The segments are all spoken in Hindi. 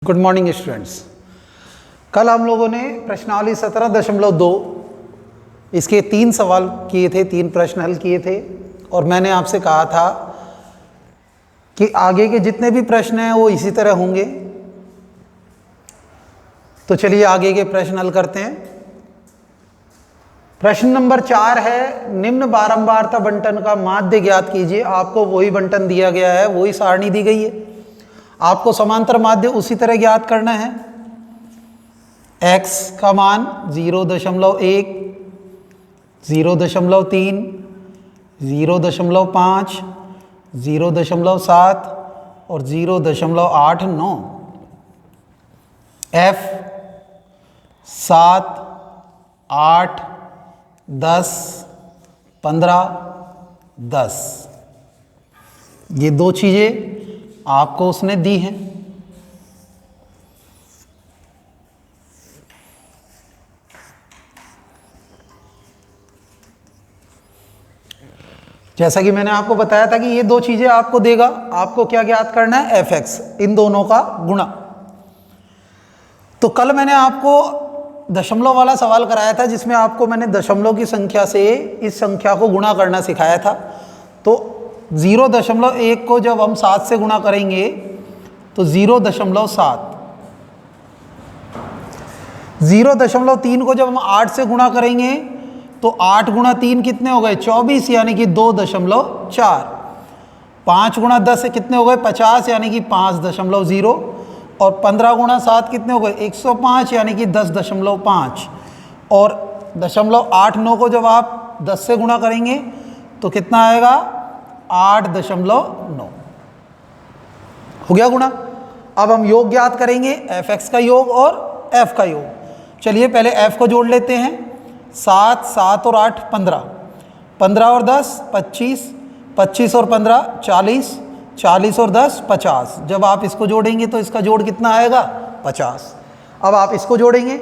Good morning students. कल हम लोगों ने प्रश्नावली 17.2 इसके 3 सवाल किए थे, 3 प्रश्न हल किए थे और मैंने आपसे कहा था कि आगे के जितने भी प्रश्न हैं वो इसी तरह होंगे। तो चलिए आगे के प्रश्न हल करते हैं। प्रश्न नंबर 4 है, निम्न बारंबारता बंटन का माध्य ज्ञात कीजिए। आपको वही बंटन दिया गया है, वही सारणी दी गई है, आपको समांतर माध्य उसी तरह ज्ञात करना है। x का मान 0.1, 0.3, 0.5, 0.7 और 0.89। f 7, 8, 10, 15, 10 ये 2 चीज़ें आपको उसने दी हैं। जैसा कि मैंने आपको बताया था कि ये 2 चीजें आपको देगा, आपको क्या ज्ञात करना है, fx, इन दोनों का गुणा। तो कल मैंने आपको दशमलव वाला सवाल कराया था जिसमें आपको मैंने दशमलव की संख्या से इस संख्या को गुणा करना सिखाया था। तो 0.1 को जब हम 7 से गुणा करेंगे तो 0.7, 0.3 को जब हम 8 से गुणा करेंगे तो 8 गुणा 3 कितने हो गए, 24 यानी कि 2.4। 5 गुणा 10 कितने हो गए, 50 यानी कि 5.0 और 15 गुणा 7 कितने हो गए, 105 यानी कि 10.5 और 0.89 को जब आप 10 से गुणा करेंगे तो कितना आएगा, 8.9 हो गया गुणा। अब हम योग ज्ञात करेंगे, fx का योग और f का योग। चलिए पहले f को जोड़ लेते हैं। 7, 7 और 8 15, 15 और 10 25, 25 और 15 40, 40 और 10 50। जब आप इसको जोड़ेंगे तो इसका जोड़ कितना आएगा, 50। अब आप इसको जोड़ेंगे,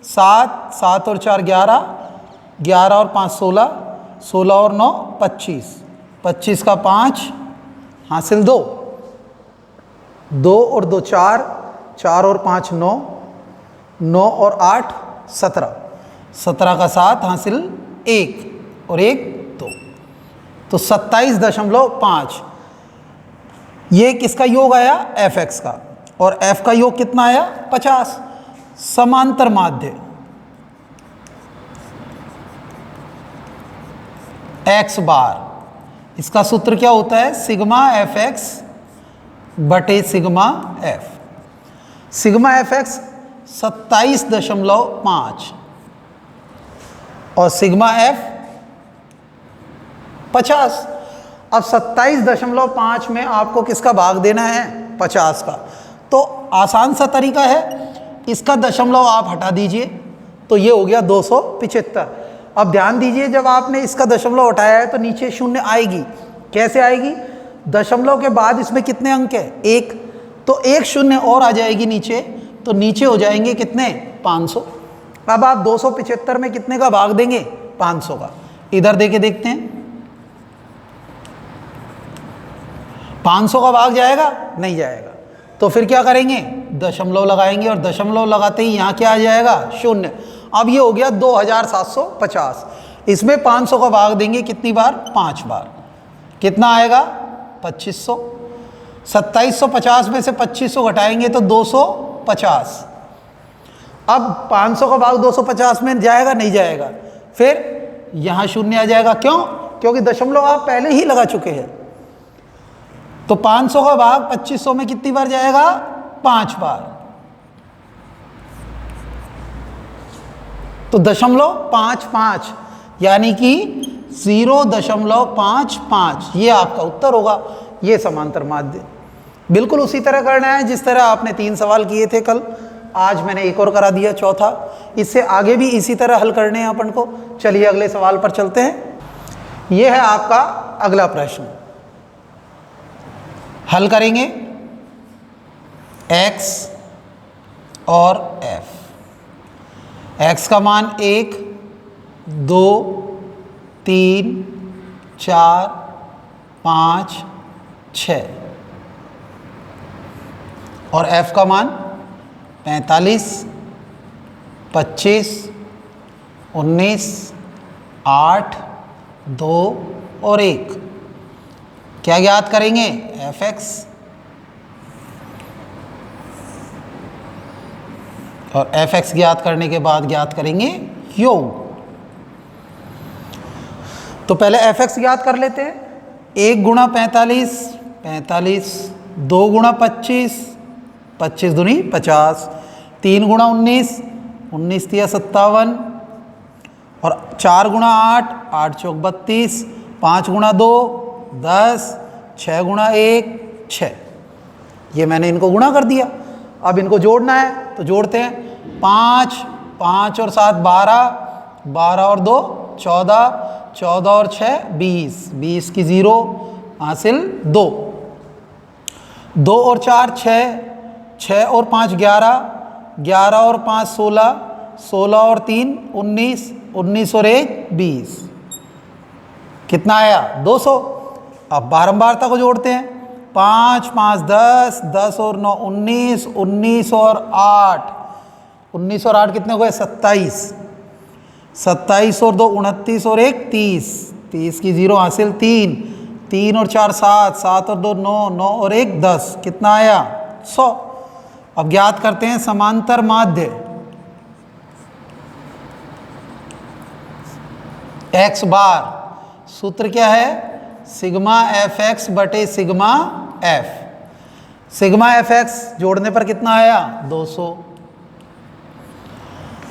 7, 7 और 4 11, 11 और 5 16, 16 और 9 25, 25 का 5 हासिल 2, 2 और 2 4, 4 और 5 9, 9 और 8 17, 17 का 7 हासिल 1 और 1 2, तो 27.5 ये किसका योग आया, fx का, और f का योग कितना आया, 50। समांतर माध्य x बार, इसका सूत्र क्या होता है, सिग्मा fx बटे सिग्मा f। सिग्मा fx 27.5 और सिग्मा f 50। अब 27.5 में आपको किसका भाग देना है, 50 का। तो आसान सा तरीका है, इसका दशमलव आप हटा दीजिए तो ये हो गया 275। अब ध्यान दीजिए, जब आपने इसका दशमलव हटाया है तो नीचे शून्य आएगी। कैसे आएगी, दशमलव के बाद इसमें कितने अंक है, 1, तो 1 शून्य और आ जाएगी नीचे, तो नीचे हो जाएंगे कितने, 500। अब आप 275 में कितने का भाग देंगे, 500 का। इधर देके देखते हैं, 500 का भाग जाएगा, नहीं जाएगा। तो फिर क्या करेंगे, दशमलव लगाएंगे और दशमलव लगाते ही यहाँ क्या आ जाएगा, 0। अब ये हो गया 2750। इसमें 500 का भाग देंगे कितनी बार, 5 बार। कितना आएगा, 2500। 2750 में से 2500 घटाएंगे तो 250। अब 500 का भाग 250 में जाएगा, नहीं जाएगा। फिर यहाँ शून्य आ जाएगा, क्यों, क्योंकि दशमलव आप पहले ही लगा चुके हैं। तो 500 का भाग 2500 में कितनी बार जाएगा, 5 बार। तो 0.55 यानी कि 0.55 ये आपका उत्तर होगा। ये समांतर माध्य बिल्कुल उसी तरह करना है जिस तरह आपने 3 सवाल किए थे कल। आज मैंने एक और करा दिया, चौथा। इससे आगे भी इसी तरह हल करने हैं अपन को। चलिए अगले सवाल पर चलते हैं। यह है आपका अगला प्रश्न, हल करेंगे x और f। x का मान 1, 2, 3, 4, 5, 6। और f का मान 45, 25, 19, 8, 2 और 1। क्या ज्ञात करेंगे? fx। और fx ज्ञात करने के बाद ज्ञात करेंगे योग। तो पहले fx ज्ञात कर लेते हैं। 1 गुणा 45, 45, 2 गुणा 25, 25 दूनी 50, 3 गुणा 19, 19 तिया 57, और 4 गुणा 8, 8 चौक 32, 5 गुणा 2, 10, 6 गुणा 1, 6। ये मैंने इनको गुणा कर दिया। अब इनको जोड़ना है तो जोड़ते हैं। 5, 5 और 7 12, 12 और 2 14, 14 और 6 20, 20 की 0 हासिल 2, 2 और 4 6, 6 और 5 11, 11 और 5 16, 16 और 3 19, 19 और 1 20। कितना आया? 200। अब बारंबारता को जोड़ते हैं। 5, 5 10, 10 और 9 19, 19 और 8, 19 और 8 कितने हो गए? 27, 27 और 2 29 और 1 30, 30 की 0 हासिल 3, 3 और 4 7, 7 और 2 9, 9 और 1 10। कितना आया? 100। अब ज्ञात करते हैं समांतर माध्य x बार। सूत्र क्या है? सिग्मा एफ एक्स बटे sigma F. Sigma F x जोड़ने पर कितना आया? 200।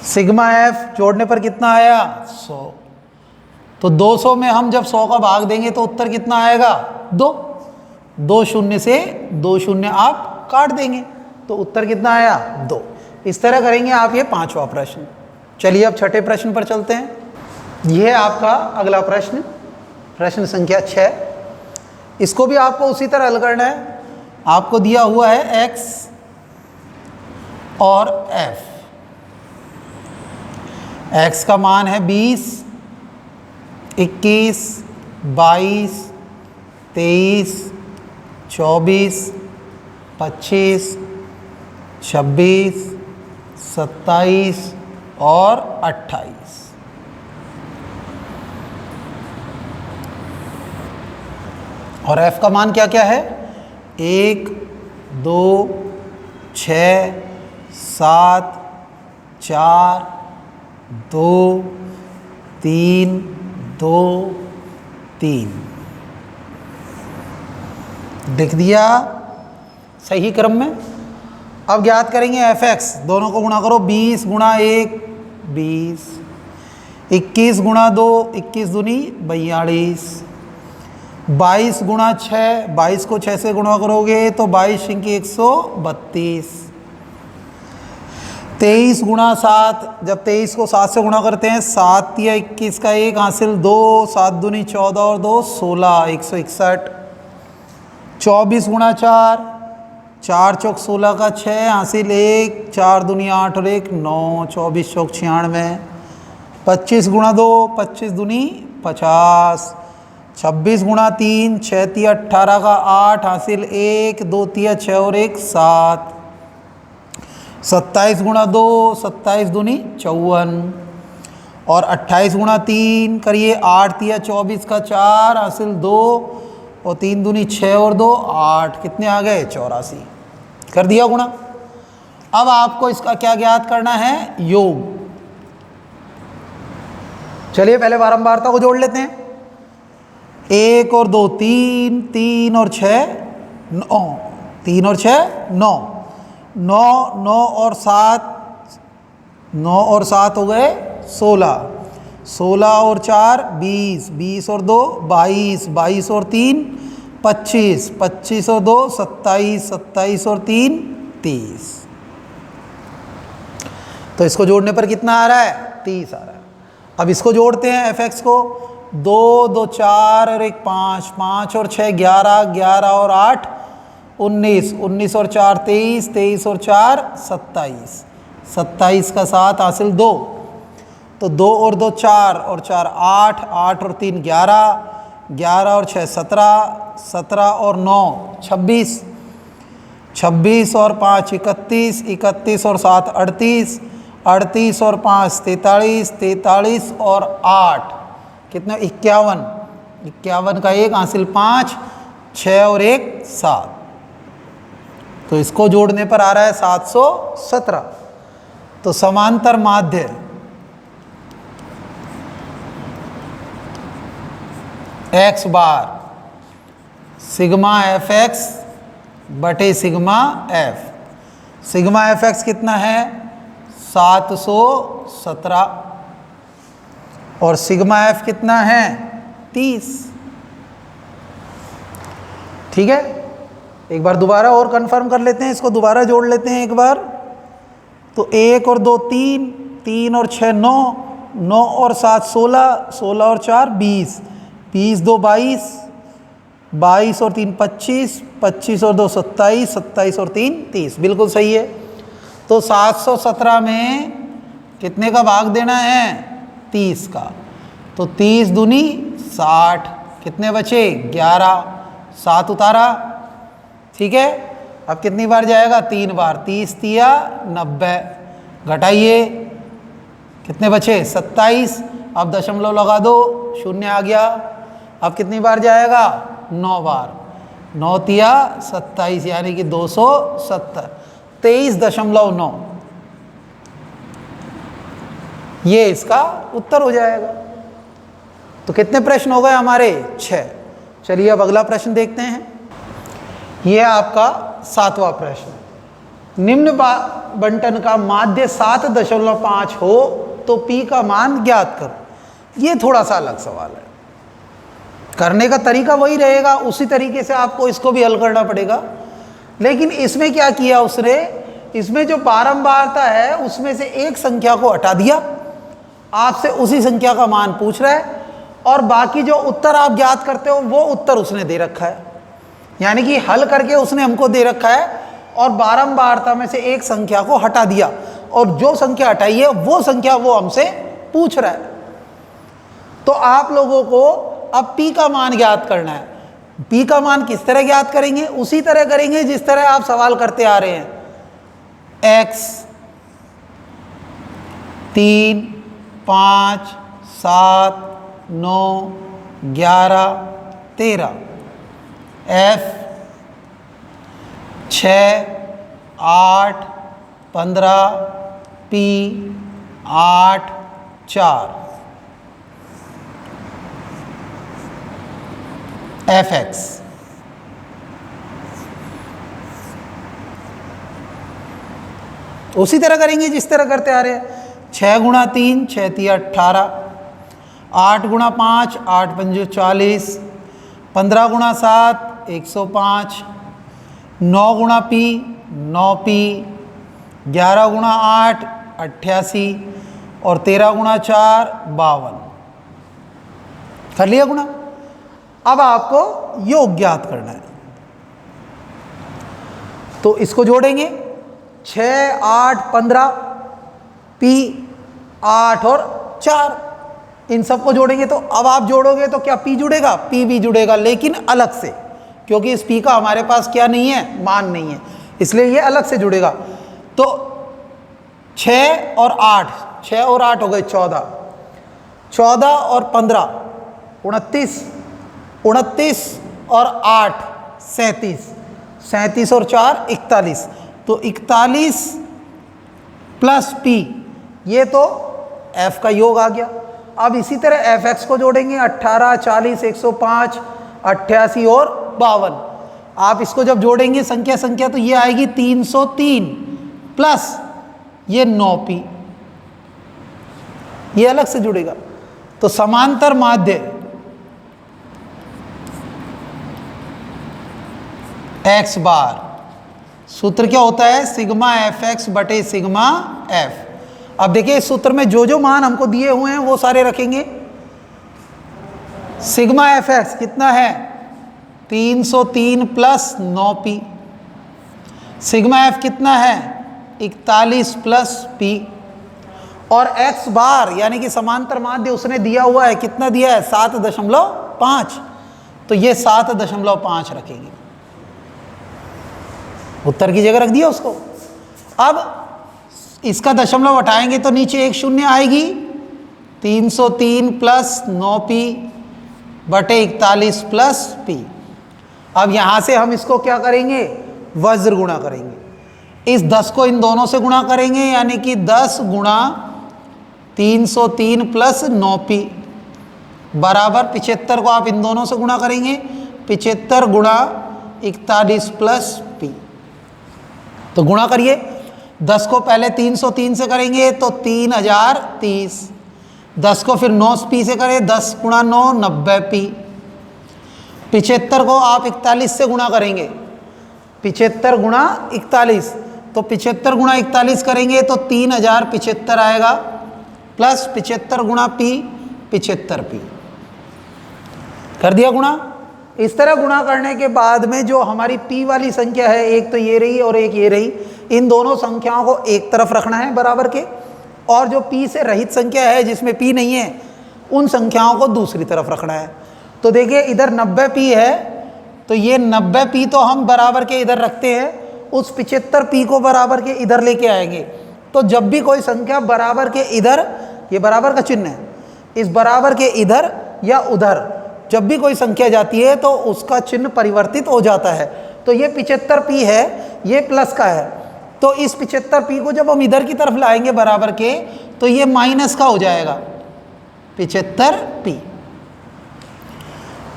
सिग्मा एफ जोड़ने पर कितना आया? 100। तो 200 में हम जब 100 का भाग देंगे तो उत्तर कितना आएगा? 2। 2 शून्य से 2 शून्य आप काट देंगे तो उत्तर कितना आया? 2। इस तरह करेंगे आप ये 5वां प्रश्न। चलिए अब छठे प्रश्न पर चलते हैं। यह है आपका अगला प्रश्न, प्रश्न संख्या 6। इसको भी आपको उसी तरह हल करना है। आपको दिया हुआ है x और f। x का मान है 20, 21, 22, 23, 24, 25, 26, 27 और 28। और f का मान क्या क्या है? 1, 2, 6, 7, 4, 2, 3, 2, 3। लिख दिया सही क्रम में। अब ज्ञात करेंगे एफ एक्स। दोनों को गुणा करो। 20 गुणा 1 20, 21 गुणा 2 21 दूनी 42, 22 गुणा 6, 22 को 6 से गुणा करोगे तो 22 की 132, 23 गुणा 7, जब 23 को 7 से गुणा करते हैं 7 या 21 का 1 हासिल 2, 7 दूनी 14 और 2 16 161, 24 गुणा 4, 4 चौक 16 का 6 हासिल 1, 4 दूनी 8 और 1 9, 24 चौक 96, 25 गुणा 2 25 दूनी 50, 26 गुणा 3 6 तिया 18 का 8 हासिल 1, 2 तिया 6 और 1 7, 27 गुणा 2 27 दूनी 54, और 28 गुणा 3 करिए 8 तिया 24 का 4 हासिल 2, और 3 दूनी 6 और 2 8, कितने आ गए? 84। कर दिया गुणा। अब आपको इसका क्या ज्ञात करना है? योग। चलिए पहले बारंबारता को जोड़ लेते हैं। 1 और 2 3, 3 और 6 9, 3 और 6 9, 9 9 और 7 9 और 7 हो गए 16, 16 और 4 20, 20 और 2 22, 22 और 3 25, 25 और 2 27, 27 और 3 30। तो इसको जोड़ने पर कितना आ रहा है? 30 आ रहा है। अब इसको जोड़ते हैं एफ एक्स को। 2 2 4 और 1 5, 5 और 6 11, 11 और 8 19, 19 और 4 23, 23 और 4 27, 27 का 7 हासिल 2, तो 2 और 2 4 और 4 8, 8 और 3 11, 11 और 6 17, 17 और 9 26, 26 और 5 31, 31 और 7 38, 38 और 5 43, 43 और 8 कितना 51, 51 का 1 हासिल 5, 6 और 1 7। तो इसको जोड़ने पर आ रहा है 717। तो समांतर माध्य x बार सिग्मा एफ एक्स बटे sigma F. Sigma F x कितना है 717 और सिग्मा एफ कितना है 30। ठीक है, एक बार दोबारा और कंफर्म कर लेते हैं, इसको दोबारा जोड़ लेते हैं एक बार। तो 1 और 2 3, 3 और 6 9, 9 और 7 16, 16 और 4 20, 20 2 22, 22 और 3 25, 25 और 2 27, 27 और 3 30। बिल्कुल सही है। तो 717 में कितने का भाग देना है 30 का। तो 30 दूनी 60, कितने बचे 11, 7 उतारा। ठीक है, अब कितनी बार जाएगा 3 बार, 30 तिया 90, घटाइए कितने बचे 27। अब दशमलव लगा दो, 0 आ गया। अब कितनी बार जाएगा 9 बार, 9 तिया 27 यानी कि 270, 23.9 ये इसका उत्तर हो जाएगा। तो कितने प्रश्न हो गए हमारे 6। चलिए अब अगला प्रश्न देखते हैं। यह आपका 7वां प्रश्न। निम्न बंटन का माध्य 7.5 हो तो P का मान ज्ञात करो। ये थोड़ा सा अलग सवाल है, करने का तरीका वही रहेगा, उसी तरीके से आपको इसको भी हल करना पड़ेगा। लेकिन इसमें क्या किया उसने, इसमें जो बारंबारता है उसमें से एक संख्या को हटा दिया, आपसे उसी संख्या का मान पूछ रहा है और बाकी जो उत्तर आप ज्ञात करते हो वो उत्तर उसने दे रखा है। यानी कि हल करके उसने हमको दे रखा है और बारंबारता में से एक संख्या को हटा दिया और जो संख्या हटाई है वो संख्या वो हमसे पूछ रहा है। तो आप लोगों को अब P का मान ज्ञात करना है। P का मान किस तरह ज्ञात करेंगे, उसी तरह करेंगे जिस तरह आप सवाल करते आ रहे हैं। x 3 5 7 9 11 13, f 6 8 15, p 8 4, F x. उसी तरह करेंगे जिस तरह करते आ रहे हैं। 6 गुणा 3 6 3 18, 8 गुणा 5 8 5 40, 15 गुणा 7 105, 9 गुणा पी 9 पी, 11 गुणा 8 88 और 13 गुणा 4 52। कर लिया गुणा। अब आपको योग ज्ञात करना है, तो इसको जोड़ेंगे 6 8 15, पी 8 और 4, इन सबको जोड़ेंगे। तो अब आप जोड़ोगे तो क्या पी जुड़ेगा, पी भी जुड़ेगा लेकिन अलग से, क्योंकि इस पी का हमारे पास क्या नहीं है, मान नहीं है, इसलिए ये अलग से जुड़ेगा। तो 6 और 8, 6 और 8 हो गए 14, 14 और 15 29, 29 और 8 37, 37 और 4 41। तो 41 प्लस पी, ये तो एफ का योग आ गया। अब इसी तरह एफ एक्स को जोड़ेंगे 18 40 105 88 और 52। आप इसको जब जोड़ेंगे संख्या संख्या तो ये आएगी 303 प्लस ये 9p, ये अलग से जुड़ेगा। तो समांतर माध्य x बार, सूत्र क्या होता है सिग्मा एफ एक्स बटे सिग्मा एफ। अब देखिए इस सूत्र में जो जो मान हमको दिए हुए हैं वो सारे रखेंगे। सिग्मा एफ एक्स कितना है 303 प्लस 9p, सिग्मा एफ कितना है 41 प्लस p, और x बार यानी कि समांतर माध्य उसने दिया हुआ है, कितना दिया है 7.5, तो ये 7.5 रखेंगे। उत्तर की जगह रख दिया उसको। अब इसका दशमलव हटाएंगे तो नीचे एक शून्य आएगी, 303 प्लस 9p बटे 41 प्लस p। अब यहाँ से हम इसको क्या करेंगे, वज्र गुणा करेंगे। इस 10 को इन दोनों से गुणा करेंगे, यानी कि 10 गुणा 303 प्लस 9p बराबर 75 को आप इन दोनों से गुणा करेंगे, 75 गुणा 41 प्लस p। तो गुणा करिए, 10 को पहले 303 से करेंगे तो 3030, 10 को फिर 9p से करें, 10 गुणा 9 90p। 75 को आप 41 से गुणा करेंगे, 75 गुणा 41, तो 75 गुणा 41 करेंगे तो 3075 आएगा, प्लस 75 गुणा p 75p। कर दिया गुणा। इस तरह गुणा करने के बाद में जो हमारी p वाली संख्या है, एक तो ये रही और एक ये रही, इन दोनों संख्याओं को एक तरफ रखना है बराबर के, और जो p से रहित संख्या है जिसमें p नहीं है, उन संख्याओं को दूसरी तरफ रखना है। तो देखिए इधर 90p है, तो ये 90p तो हम बराबर के इधर रखते हैं, उस 75p को बराबर के इधर लेके आएंगे। तो जब भी कोई संख्या बराबर के इधर, ये बराबर का चिन्ह है, इस बराबर के इधर या उधर जब भी कोई संख्या जाती है तो उसका चिन्ह परिवर्तित हो जाता है। तो ये 75p है, ये प्लस का है, तो इस 75p को जब हम इधर की तरफ लाएंगे बराबर के, तो ये माइनस का हो जाएगा 75p।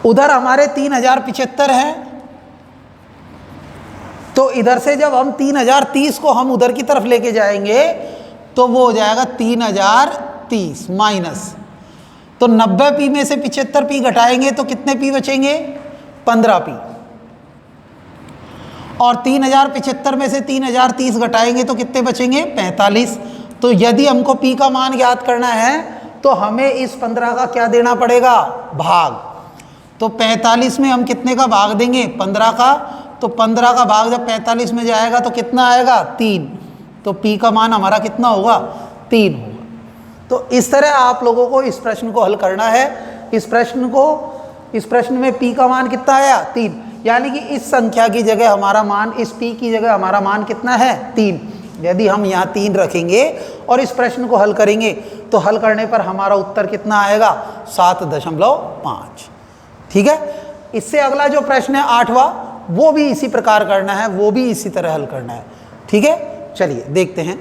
उधर हमारे 3075 है, तो इधर से जब हम 3030 को हम उधर की तरफ लेके जाएंगे तो वो हो जाएगा 3030 माइनस, तो 90p में से 75p घटाएंगे तो कितने p बचेंगे, 15p। और 3075 में से 3030 घटाएंगे तो कितने बचेंगे, 45। तो यदि हमको p का मान ज्ञात करना है तो हमें इस 15 का क्या देना पड़ेगा, भाग। तो 45 में हम कितने का भाग देंगे, 15 का, तो 15 का भाग जब 45 में जाएगा तो कितना आएगा, 3। तो p का मान हमारा कितना होगा, 3 होगा। तो इस तरह आप लोगों को इस प्रश्न को हल करना है। इस प्रश्न में p का मान कितना आया, 3, यानी कि इस संख्या की जगह हमारा मान, इस p की जगह हमारा मान कितना है, 3। यदि हम यहाँ 3 रखेंगे और इस प्रश्न को हल करेंगे तो हल करने पर हमारा उत्तर कितना आएगा, 7.5। ठीक है। इससे अगला जो प्रश्न है 8वां, वो भी इसी प्रकार करना है, वो भी इसी तरह हल करना है। ठीक है, चलिए देखते हैं।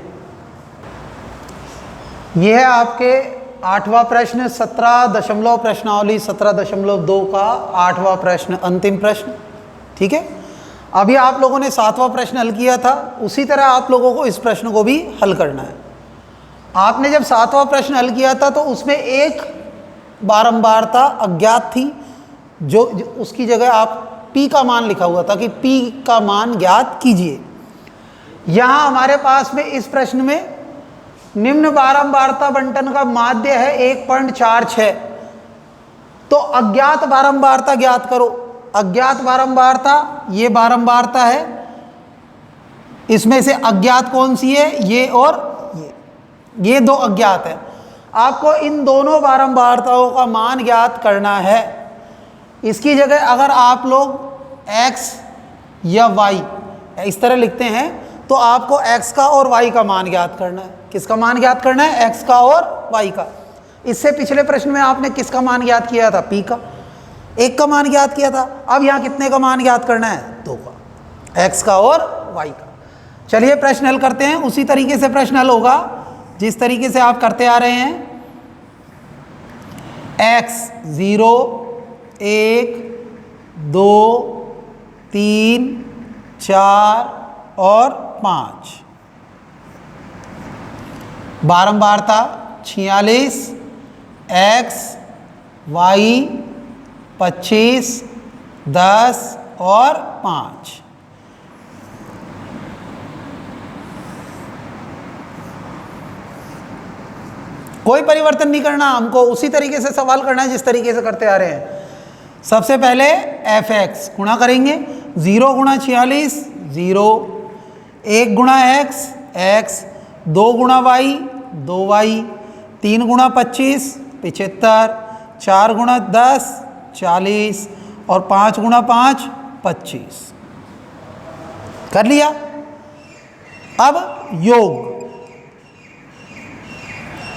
यह है आपके 8वां प्रश्न, 17 प्रश्नावली 17.2 का 8वां प्रश्न, अंतिम प्रश्न। ठीक है। अभी आप लोगों ने 7वां प्रश्न हल किया था, उसी तरह आप लोगों को इस प्रश्न को भी हल करना है। आपने जब 7वां प्रश्न हल किया था तो उसमें एक बारंबारता अज्ञात थी, जो उसकी जगह आप p का मान लिखा हुआ था कि p का मान ज्ञात कीजिए। यहाँ हमारे पास में इस प्रश्न में निम्न बारंबारता बंटन का माध्य है 1.46, तो अज्ञात बारंबारता ज्ञात करो। अज्ञात बारंबारता, ये बारंबारता है, इसमें से अज्ञात कौन सी है, ये और ये 2 अज्ञात है। आपको इन दोनों बारंबारताओं का मान ज्ञात करना है। इसकी जगह अगर आप लोग x या y इस तरह लिखते हैं तो आपको x का और y का मान ज्ञात करना है। किसका मान ज्ञात करना है, x का और y का। इससे पिछले प्रश्न में आपने किसका मान ज्ञात किया था, p का, 1 का मान ज्ञात किया था। अब यहाँ कितने का मान ज्ञात करना है, 2 का, x का और y का। चलिए प्रश्न हल करते हैं। उसी तरीके से प्रश्न हल होगा जिस तरीके से आप करते आ रहे हैं। x 0 1 2 3 4 और 5, बारंबारता 46, x y 25 10 और 5। कोई परिवर्तन नहीं करना, हमको उसी तरीके से सवाल करना है जिस तरीके से करते आ रहे हैं। सबसे पहले fx गुणा करेंगे, 0 गुणा 46 0, 1 गुणा x x, 2 गुणा y 2y, 3 गुणा 25 75, 4 गुणा 10 40 और 5 गुणा 5 25। कर लिया। अब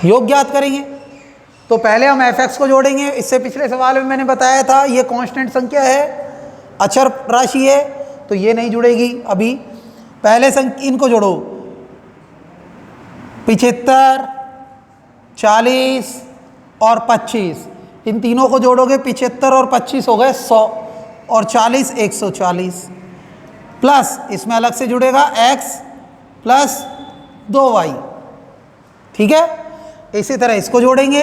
योग ज्ञात करेंगे। तो पहले हम fx को जोड़ेंगे। इससे पिछले सवाल में मैंने बताया था ये कांस्टेंट संख्या है, अचर राशि है, तो ये नहीं जुड़ेगी अभी। पहले इनको जोड़ो, 75, 40 और 25, इन तीनों को जोड़ोगे 75 और 25 हो गए 100 और 40 140, प्लस इसमें अलग से जुड़ेगा x प्लस 2y। ठीक है, इसी तरह इसको जोड़ेंगे,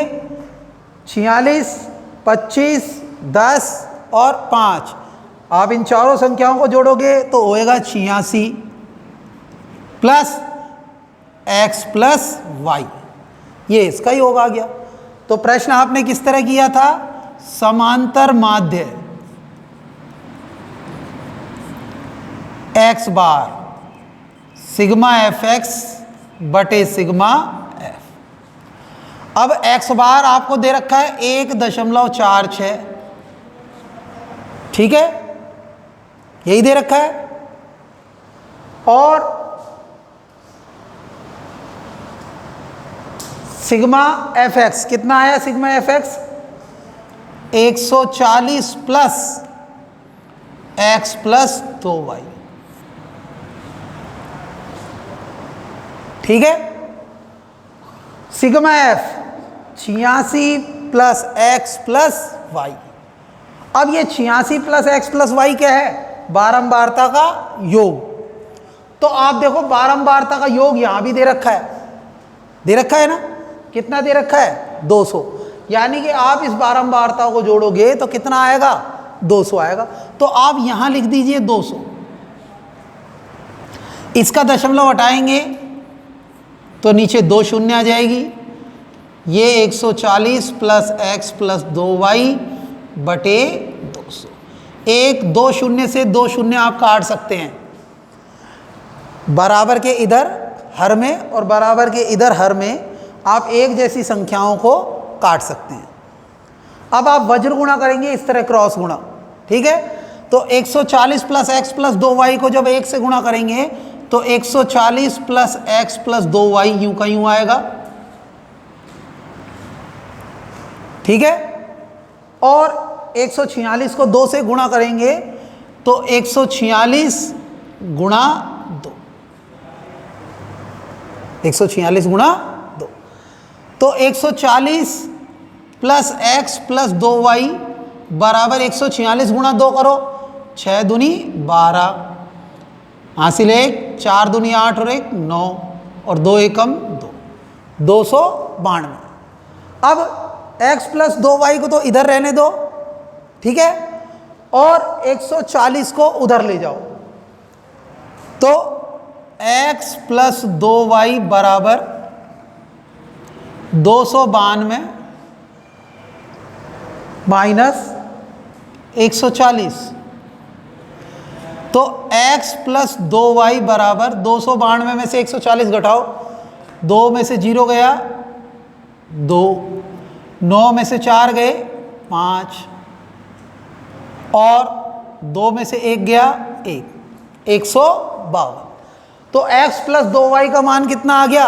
46, 25, 10 और 5। आप इन चारों संख्याओं को जोड़ोगे तो होएगा 86 प्लस x प्लस y। ये इसका योग आ गया। तो प्रश्न आपने किस तरह किया था? समांतर माध्य x बार सिग्मा fx बटे सिग्मा f। अब x बार आपको दे रखा है 1.46, ठीक है, यही दे रखा है। और सिग्मा fx कितना आया? Sigma fx 140 plus x plus 2y। ठीक है, sigma f 86 plus x plus y। अब ये 86 प्लस x प्लस y क्या है? बारंबारता का योग। तो आप देखो बारंबारता का योग यहां भी दे रखा है ना? कितना दे रखा है? 200। यानी कि आप इस बारंबारता को जोड़ोगे तो कितना आएगा? 200 आएगा। तो आप यहां लिख दीजिए 200, इसका दशमलव हटाएंगे तो नीचे 2 शून्य आ जाएगी। ये 140 प्लस x प्लस 2y बटे 200। 1 2 शून्य से 2 शून्य आप काट सकते हैं, बराबर के इधर हर में और बराबर के इधर हर में आप एक जैसी संख्याओं को काट सकते हैं। अब आप वज्र गुणा करेंगे, इस तरह क्रॉस गुणा। ठीक है, तो 140 प्लस x प्लस 2y को जब 1 से गुणा करेंगे तो 140 प्लस x प्लस 2y यूं का यूं आएगा। ठीक है, और 146 को 2 से गुणा करेंगे तो 146 गुणा 2, 146 गुणा 2। तो 140 प्लस x प्लस 2y बराबर 146 गुणा 2 करो, 6 दूनी 12, हासिल 1, 4 दूनी 8 और 1 9 और 2 एकम 2, 292। अब x प्लस 2y को तो इधर रहने दो, ठीक है, और 140 को उधर ले जाओ। तो x प्लस 2y बराबर 292 माइनस 140। तो x प्लस 2y बराबर 292 में से 140 घटाओ, 2 में से 0 गया 2, 9 में से 4 गए 5 और 2 में से 1 गया 1, 152। तो x प्लस 2y का मान कितना आ गया?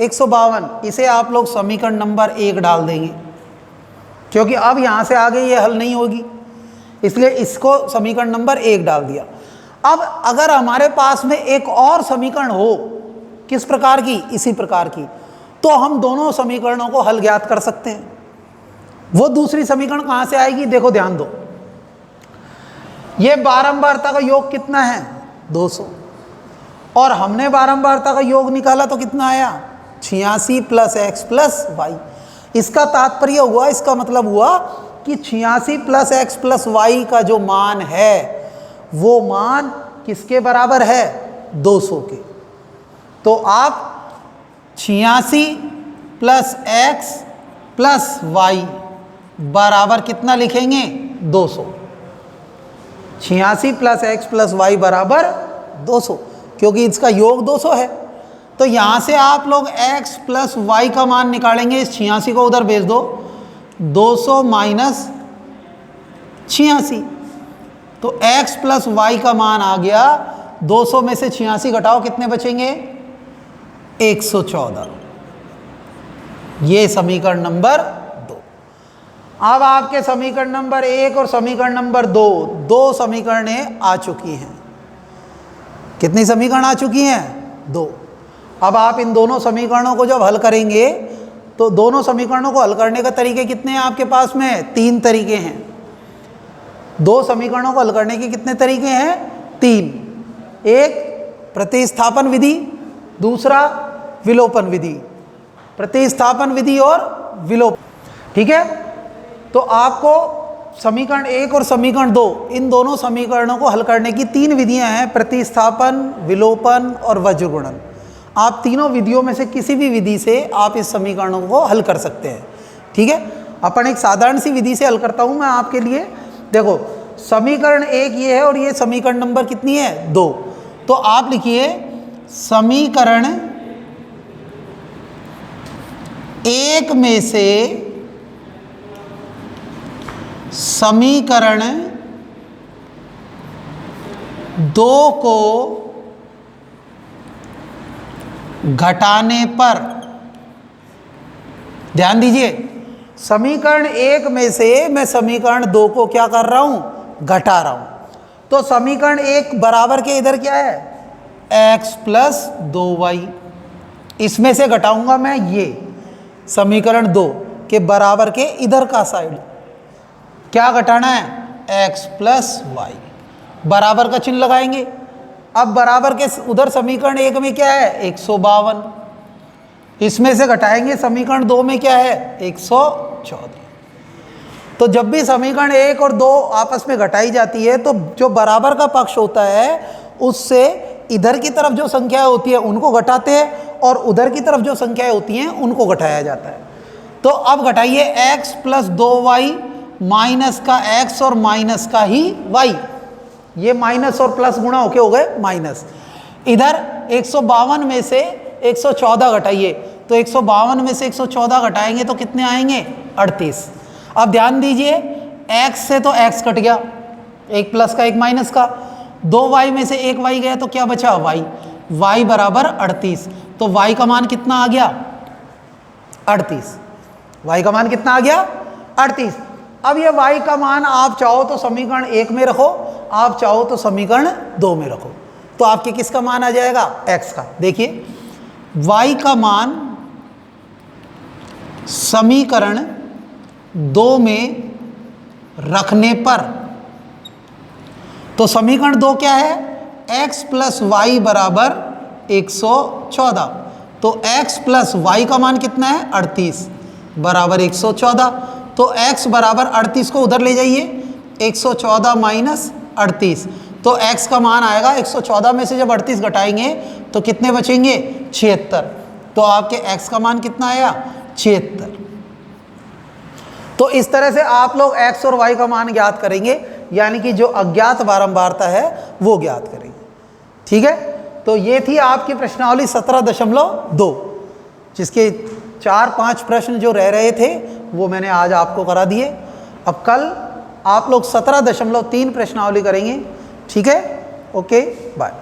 152। इसे आप लोग समीकरण नंबर 1 डाल देंगे, क्योंकि अब यहाँ से आगे ये हल नहीं होगी, इसलिए इसको समीकरण नंबर 1 डाल दिया। अब अगर हमारे पास में एक और समीकरण हो, किस प्रकार की? इसी प्रकार की, तो हम दोनों समीकरणों को हल ज्ञात कर सकते हैं। वो दूसरी समीकरण कहाँ से आएगी? देखो ध्यान दो, ये बारंबारता का योग कितना है? 200, और हमने बारंबारता का योग निकाला तो कितना आया? 86 प्लस x प्लस y। इसका तात्पर्य हुआ, इसका मतलब हुआ कि 86 प्लस x प्लस y का जो मान है वो मान किसके बराबर है? 200 के। तो आप 86 प्लस x प्लस y बराबर कितना लिखेंगे? 200। 86 प्लस x प्लस y बराबर 200, क्योंकि इसका योग 200 है। तो यहाँ से आप लोग x प्लस y का मान निकालेंगे, इस 86 को उधर भेज दो, 200 माइनस 86, तो x प्लस y का मान आ गया 200 में से 86 घटाओ, कितने बचेंगे? 114। ये समीकरण नंबर 2। अब आपके समीकरण नंबर 1 और समीकरण नंबर 2, दो समीकरणें आ चुकी हैं। कितनी समीकरण आ चुकी हैं? 2। अब आप इन दोनों समीकरणों को जब हल करेंगे तो दोनों समीकरणों को हल करने का तरीके कितने हैं आपके पास में? 3 तरीके हैं। दो समीकरणों को हल करने के कितने तरीके हैं? 3। एक प्रतिस्थापन विधि, दूसरा विलोपन विधि। प्रतिस्थापन विधि और विलोपन, ठीक है। तो आपको समीकरण 1 और समीकरण 2, इन दोनों समीकरणों को हल करने की 3 विधियां हैं, प्रतिस्थापन, विलोपन और वज्रगुणन। आप तीनों विधियों में से किसी भी विधि से आप इस समीकरणों को हल कर सकते हैं, ठीक है। अपन एक साधारण सी विधि से हल करता हूं मैं आपके लिए। देखो, समीकरण 1 ये है और ये समीकरण नंबर कितनी है? 2। तो आप लिखिए समीकरण 1 में से समीकरण 2 को घटाने पर, ध्यान दीजिए, समीकरण 1 में से मैं समीकरण 2 को क्या कर रहा हूं? घटा रहा हूं। तो समीकरण 1 बराबर के इधर क्या है? x plus 2y। इसमें से घटाऊंगा मैं ये समीकरण 2 के बराबर के इधर का साइड। क्या घटाना है? x plus y. बराबर का चिन्ह लगाएंगे। अब बराबर के उधर समीकरण 1 में क्या है? 152। इसमें से घटाएंगे समीकरण 2 में क्या है? 114। तो जब भी समीकरण 1 और 2 आपस में घटाई जाती है तो जो बराबर का पक्ष होता है उससे इधर की तरफ जो संख्याएं होती है उनको घटाते हैं और उधर की तरफ जो संख्याएं होती हैं उनको घटाया जाता है। तो अब घटाइए x प्लस 2y, माइनस का x और माइनस का ही y। ये माइनस और प्लस गुणा होके हो गए माइनस। इधर 152 में से 114 घटाइए, तो 152 में से 114 घटाएंगे तो कितने आएंगे? 38। अब ध्यान दीजिए, x से तो x कट गया, एक प्लस का एक माइनस का। 2y में से एक y गया तो क्या बचा? y। y बराबर 38। तो y का मान कितना आ गया? 38। y का मान कितना आ गया? 38। अब ये y का मान आप चाहो तो समीकरण 1 में रखो, आप चाहो तो समीकरण 2 में रखो। तो आपके किसका मान आ जाएगा? x का। देखिए, y का मान समीकरण 2 में रखने पर, तो समीकरण 2 क्या है? x प्लस वाई बराबर 114। तो x प्लस वाई का मान कितना है? 38 बराबर 114। तो x बराबर 38 को उधर ले जाइए, 114 माइनस 38। तो x का मान आएगा 114 में से जब 38 घटाएंगे तो कितने बचेंगे? 76। तो आपके x का मान कितना आया? 76। तो इस तरह से आप लोग x और y का मान ज्ञात करेंगे, यानी कि जो अज्ञात बारंबारता है वो ज्ञात करेंगे, ठीक है। तो ये थी आपकी प्रश्नावली 17.2, जिसके 4-5 प्रश्न जो रह रहे थे वो मैंने आज आपको करा दिए। अब कल आप लोग 17.3 प्रश्नावली करेंगे, ठीक है। Okay, bye.